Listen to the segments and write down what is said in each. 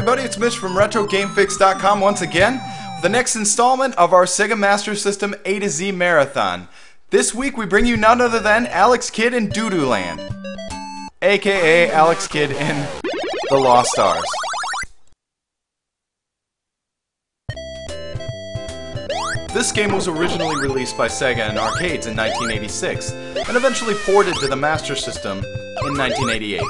everybody, it's Mitch from RetroGameFix.com once again with the next installment of our Sega Master System A to Z Marathon. This week we bring you none other than Alex Kidd in Doo-Doo Land, aka Alex Kidd in The Lost Stars. This game was originally released by Sega in arcades in 1986 and eventually ported to the Master System in 1988.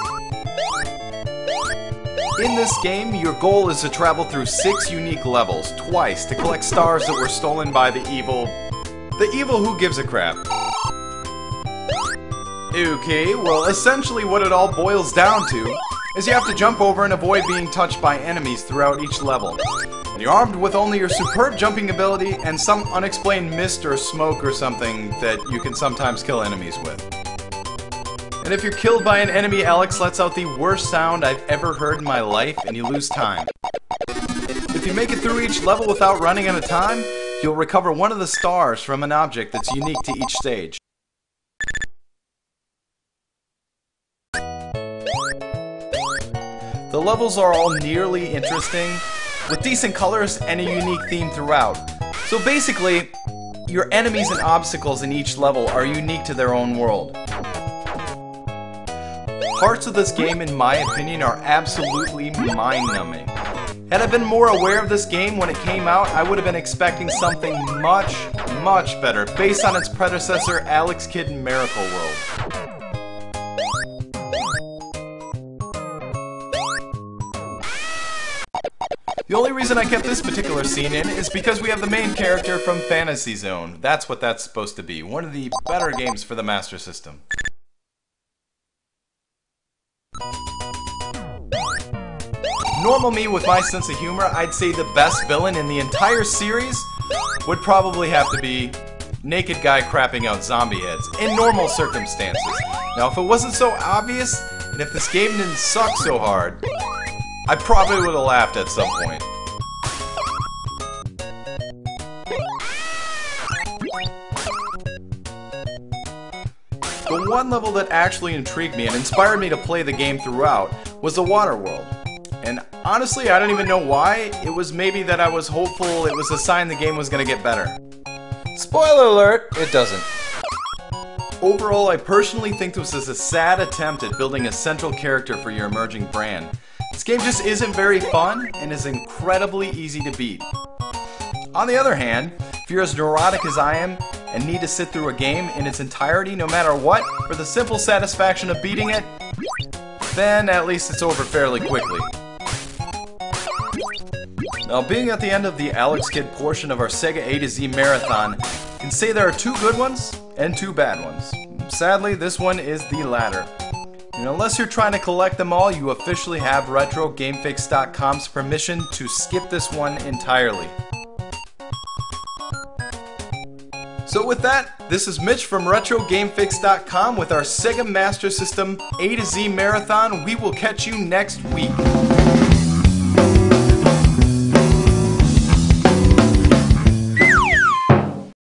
In this game, your goal is to travel through 6 unique levels twice to collect stars that were stolen by the evil who gives a crap. Okay, well essentially what it all boils down to is you have to jump over and avoid being touched by enemies throughout each level. And you're armed with only your superb jumping ability and some unexplained mist or smoke or something that you can sometimes kill enemies with. And if you're killed by an enemy, Alex lets out the worst sound I've ever heard in my life, and you lose time. If you make it through each level without running out of time, you'll recover one of the stars from an object that's unique to each stage. The levels are all nearly interesting, with decent colors and a unique theme throughout. So basically, your enemies and obstacles in each level are unique to their own world. Parts of this game, in my opinion, are absolutely mind-numbing. Had I been more aware of this game when it came out, I would have been expecting something much, much better based on its predecessor, Alex Kidd in Miracle World. The only reason I kept this particular scene in is because we have the main character from Fantasy Zone. That's what that's supposed to be. One of the better games for the Master System. Normal me with my sense of humor, I'd say the best villain in the entire series would probably have to be naked guy crapping out zombie heads in normal circumstances. Now if it wasn't so obvious, and if this game didn't suck so hard, I probably would have laughed at some point. The one level that actually intrigued me and inspired me to play the game throughout was the water world. And honestly, I don't even know why. It was maybe that I was hopeful it was a sign the game was going to get better. Spoiler alert, it doesn't. Overall, I personally think this is a sad attempt at building a central character for your emerging brand. This game just isn't very fun and is incredibly easy to beat. On the other hand, if you're as neurotic as I am and need to sit through a game in its entirety no matter what for the simple satisfaction of beating it, then at least it's over fairly quickly. Now, being at the end of the Alex Kidd portion of our Sega A to Z Marathon, I can say there are 2 good ones and 2 bad ones. Sadly, this one is the latter. And unless you're trying to collect them all, you officially have RetroGameFix.com's permission to skip this one entirely. So with that, this is Mitch from RetroGameFix.com with our Sega Master System A to Z Marathon. We will catch you next week.